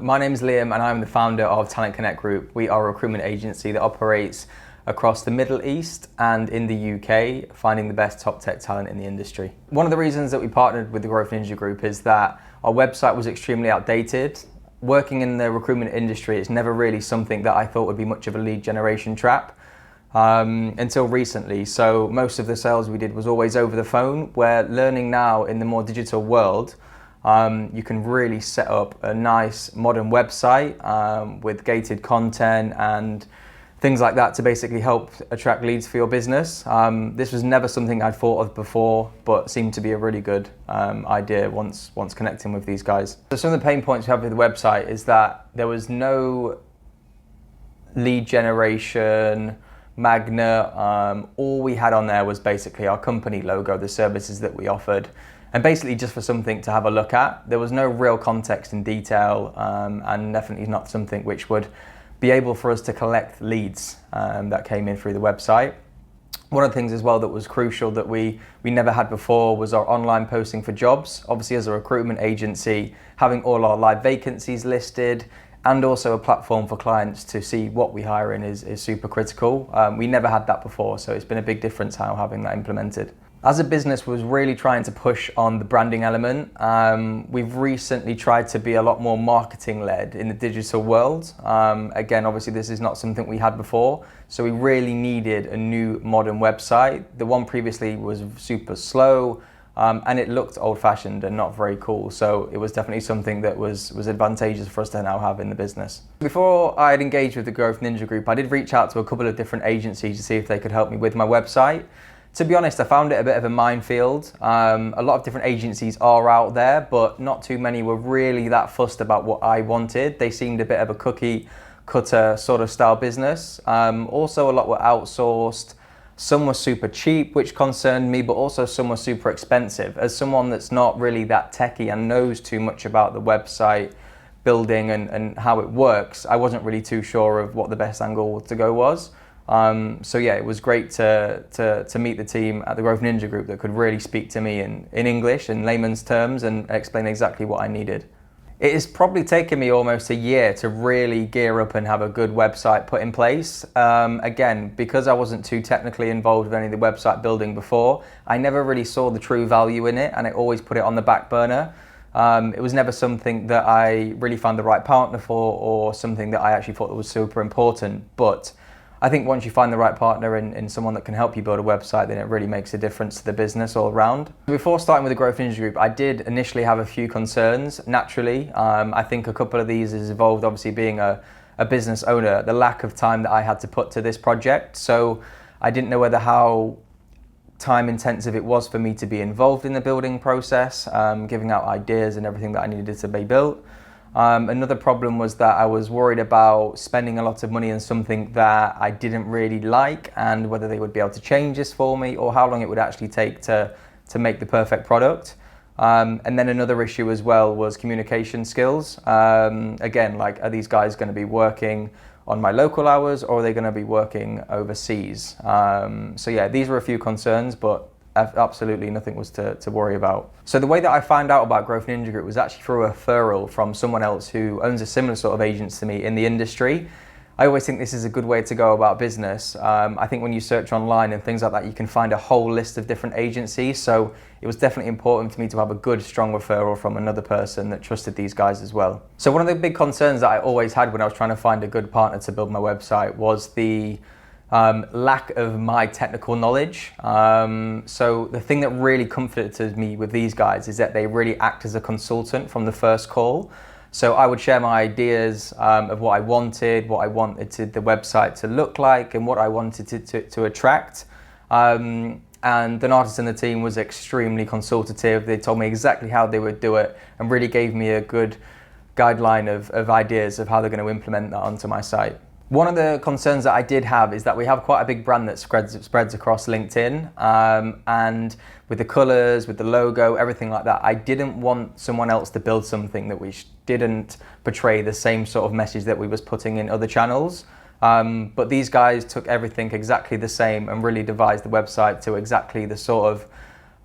my name is Liam and I'm the founder of Talent Connect Group. We are a recruitment agency that operates across the Middle East and in the UK, finding the best top tech talent in the industry. One of the reasons that we partnered with the Growth Ninja Group is that our website was extremely outdated. Working in the recruitment industry, it's never really something that I thought would be much of a lead generation trap until recently. So most of the sales we did was always over the phone. We're learning now in the more digital world, you can really set up a nice modern website with gated content and things like that to basically help attract leads for your business. This was never something I'd thought of before, but seemed to be a really good idea once connecting with these guys. So some of the pain points we have with the website is that there was no lead generation magnet. All we had on there was basically our company logo, the services that we offered, and basically just for something to have a look at. There was no real context and detail, and definitely not something which would be able for us to collect leads that came in through the website. One of the things as well that was crucial that we never had before was our online posting for jobs. Obviously, as a recruitment agency, having all our live vacancies listed and also a platform for clients to see what we hire in is super critical. We never had that before, so it's been a big difference how having that implemented. As a business, was really trying to push on the branding element. We've recently tried to be a lot more marketing-led in the digital world. Again, obviously this is not something we had before, so we really needed a new modern website. The one previously was super slow, and it looked old-fashioned and not very cool, so it was definitely something that was advantageous for us to now have in the business. Before I had engaged with the Growth Ninja Group, I did reach out to a couple of different agencies to see if they could help me with my website. To be honest, I found it a bit of a minefield. A lot of different agencies are out there, but not too many were really that fussed about what I wanted. They seemed a bit of a cookie cutter sort of style business. Also, a lot were outsourced. Some were super cheap, which concerned me, but also some were super expensive. As someone that's not really that techie and knows too much about the website building and how it works, I wasn't really too sure of what the best angle to go was. So yeah, it was great to meet the team at the Growth Ninja Group that could really speak to me in English, in layman's terms, and explain exactly what I needed. It has probably taken me almost a year to really gear up and have a good website put in place. Again, because I wasn't too technically involved with any of the website building before, I never really saw the true value in it, and I always put it on the back burner. It was never something that I really found the right partner for, or something that I actually thought that was super important. But I think once you find the right partner in someone that can help you build a website, then it really makes a difference to the business all around. Before starting with the Growth Ninja Group, I did initially have a few concerns, naturally. I think a couple of these is involved, obviously being a business owner, the lack of time that I had to put to this project. So I didn't know how time intensive it was for me to be involved in the building process, giving out ideas and everything that I needed to be built. Another problem was that I was worried about spending a lot of money on something that I didn't really like, and whether they would be able to change this for me or how long it would actually take to make the perfect product. And then another issue as well was communication skills. Again, like, are these guys going to be working on my local hours, or are they going to be working overseas? So yeah, these were a few concerns, but absolutely nothing was to worry about. So the way that I found out about Growth Ninja Group was actually through a referral from someone else who owns a similar sort of agent to me in the industry. I always think this is a good way to go about business. I think when you search online and things like that, you can find a whole list of different agencies. So it was definitely important to me to have a good, strong referral from another person that trusted these guys as well. So one of the big concerns that I always had when I was trying to find a good partner to build my website was the lack of my technical knowledge. So the thing that really comforted me with these guys is that they really act as a consultant from the first call. So I would share my ideas of what I wanted the website to look like, and what I wanted it to attract. And the artist in the team was extremely consultative. They told me exactly how they would do it and really gave me a good guideline of ideas of how they're going to implement that onto my site. One of the concerns that I did have is that we have quite a big brand that spreads across LinkedIn, and with the colors, with the logo, everything like that, I didn't want someone else to build something that we didn't portray the same sort of message that we was putting in other channels. But these guys took everything exactly the same and really devised the website to exactly the sort of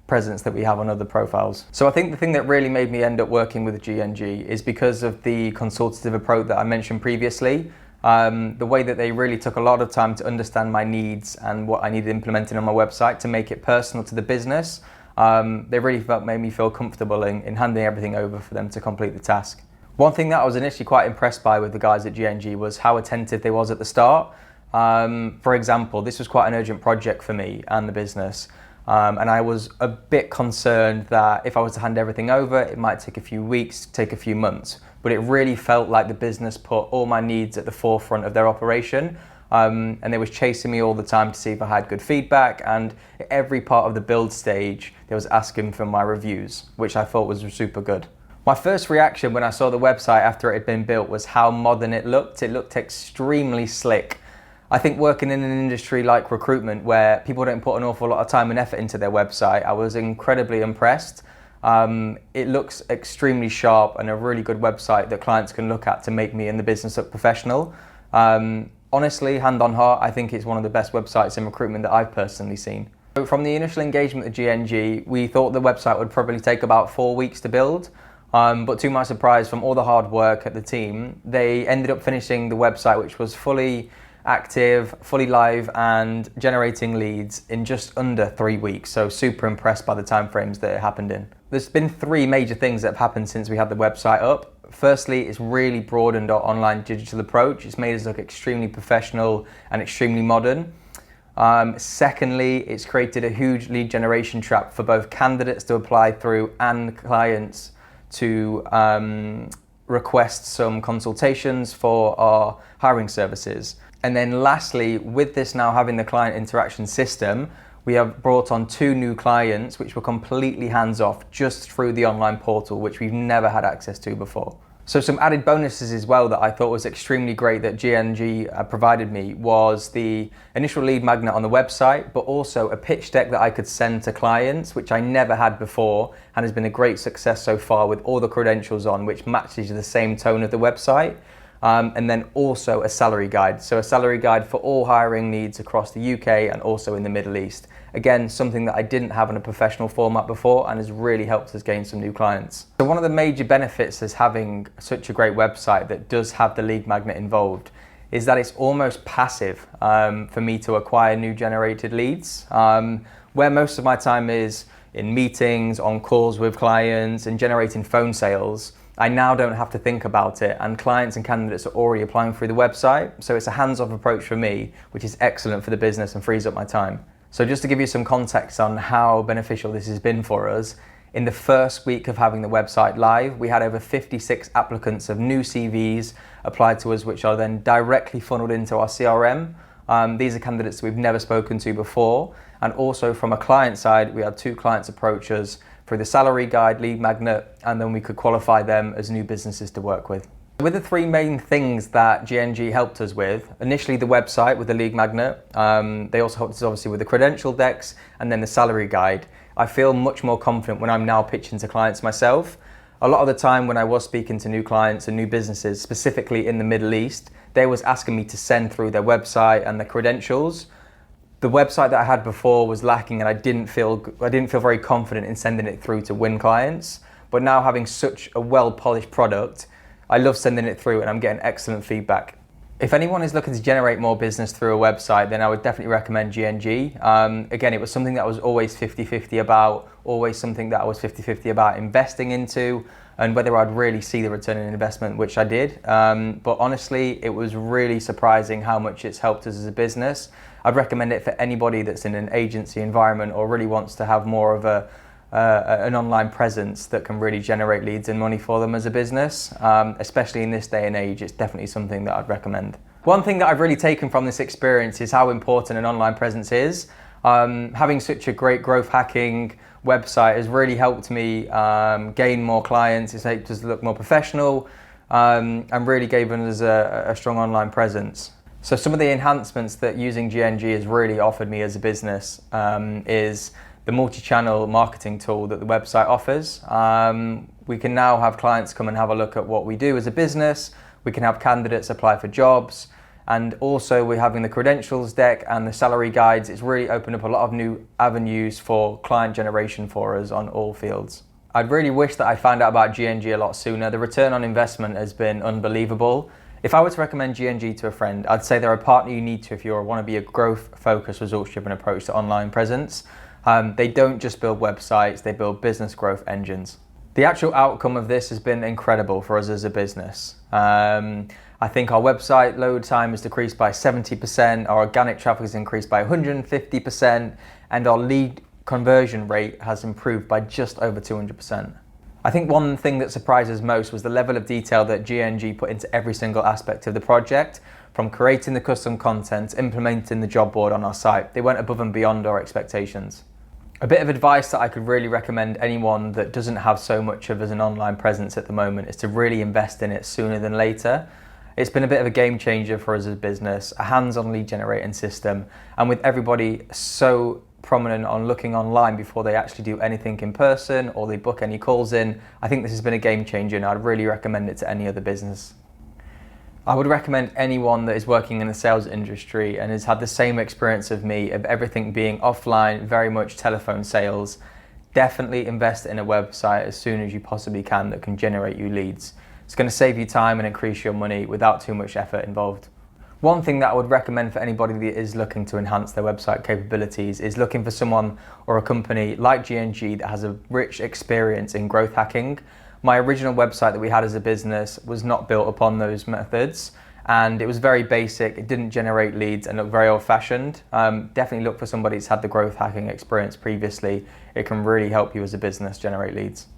presence that we have on other profiles. So I think the thing that really made me end up working with GNG is because of the consultative approach that I mentioned previously. The way that they really took a lot of time to understand my needs and what I needed implementing on my website to make it personal to the business. They really made me feel comfortable in handing everything over for them to complete the task. One thing that I was initially quite impressed by with the guys at GNG was how attentive they was at the start. For example, this was quite an urgent project for me and the business. And I was a bit concerned that if I was to hand everything over, it might take a few weeks, take a few months. But it really felt like the business put all my needs at the forefront of their operation. And they was chasing me all the time to see if I had good feedback. And at every part of the build stage, they was asking for my reviews, which I thought was super good. My first reaction when I saw the website after it had been built was how modern it looked. It looked extremely slick. I think working in an industry like recruitment where people don't put an awful lot of time and effort into their website, I was incredibly impressed. It looks extremely sharp and a really good website that clients can look at to make me and the business look professional. Honestly, hand on heart, I think it's one of the best websites in recruitment that I've personally seen. So from the initial engagement with GNG, we thought the website would probably take about 4 weeks to build. But to my surprise, from all the hard work at the team, they ended up finishing the website, which was fully active, fully live and generating leads in just under 3 weeks. So super impressed by the timeframes that it happened in. There's been 3 major things that have happened since we had the website up. Firstly, it's really broadened our online digital approach. It's made us look extremely professional and extremely modern. Secondly, it's created a huge lead generation trap for both candidates to apply through and clients to request some consultations for our hiring services. And then lastly, with this now having the client interaction system, we have brought on 2 new clients which were completely hands-off just through the online portal, which we've never had access to before. So some added bonuses as well that I thought was extremely great that GNG provided me was the initial lead magnet on the website, but also a pitch deck that I could send to clients, which I never had before and has been a great success so far with all the credentials on, which matches the same tone of the website. And then also a salary guide. So a salary guide for all hiring needs across the UK and also in the Middle East. Again, something that I didn't have in a professional format before and has really helped us gain some new clients. So one of the major benefits is having such a great website that does have the lead magnet involved is that it's almost passive for me to acquire new generated leads. Where most of my time is in meetings, on calls with clients and generating phone sales, I now don't have to think about it and clients and candidates are already applying through the website. So it's a hands-off approach for me, which is excellent for the business and frees up my time. So just to give you some context on how beneficial this has been for us, in the first week of having the website live, we had over 56 applicants of new CVs applied to us, which are then directly funneled into our CRM. These are candidates we've never spoken to before. And also from a client side, we had 2 clients approach us through the salary guide, lead magnet, and then we could qualify them as new businesses to work with. With the 3 main things that GNG helped us with, initially the website with the lead magnet, they also helped us obviously with the credential decks and then the salary guide. I feel much more confident when I'm now pitching to clients myself. A lot of the time when I was speaking to new clients and new businesses, specifically in the Middle East, they was asking me to send through their website and the credentials. The website that I had before was lacking and I didn't feel very confident in sending it through to win clients. But now having such a well-polished product, I love sending it through and I'm getting excellent feedback. If anyone is looking to generate more business through a website, then I would definitely recommend GNG. Again, it was something that I was always 50-50 about, always something that I was 50-50 about investing into and whether I'd really see the return on investment, which I did. But honestly, it was really surprising how much it's helped us as a business. I'd recommend it for anybody that's in an agency environment or really wants to have more of an online presence that can really generate leads and money for them as a business. Especially in this day and age, it's definitely something that I'd recommend. One thing that I've really taken from this experience is how important an online presence is. Having such a great growth hacking website has really helped me gain more clients. It's helped us look more professional and really given us a strong online presence. So some of the enhancements that using GNG has really offered me as a business is the multi-channel marketing tool that the website offers. We can now have clients come and have a look at what we do as a business. We can have candidates apply for jobs. And also we're having the credentials deck and the salary guides. It's really opened up a lot of new avenues for client generation for us on all fields. I'd really wish that I found out about GNG a lot sooner. The return on investment has been unbelievable. If I were to recommend GNG to a friend, I'd say they're a partner you need to if you want to be a growth-focused, results-driven approach to online presence. They don't just build websites, they build business growth engines. The actual outcome of this has been incredible for us as a business. I think our website load time has decreased by 70%, our organic traffic has increased by 150%, and our lead conversion rate has improved by just over 200%. I think one thing that surprised us most was the level of detail that GNG put into every single aspect of the project, from creating the custom content, implementing the job board on our site. They went above and beyond our expectations. A bit of advice that I could really recommend anyone that doesn't have so much of as an online presence at the moment is to really invest in it sooner than later. It's been a bit of a game changer for us as a business, a hands-on lead generating system, and with everybody so prominent on looking online before they actually do anything in person or they book any calls in, I think this has been a game changer and I'd really recommend it to any other business. I would recommend anyone that is working in the sales industry and has had the same experience of me of everything being offline, very much telephone sales, definitely invest in a website as soon as you possibly can that can generate you leads. It's going to save you time and increase your money without too much effort involved. One thing that I would recommend for anybody that is looking to enhance their website capabilities is looking for someone or a company like GNG that has a rich experience in growth hacking. My original website that we had as a business was not built upon those methods, and it was very basic. It didn't generate leads and looked very old-fashioned. Definitely look for somebody that's had the growth hacking experience previously. It can really help you as a business generate leads.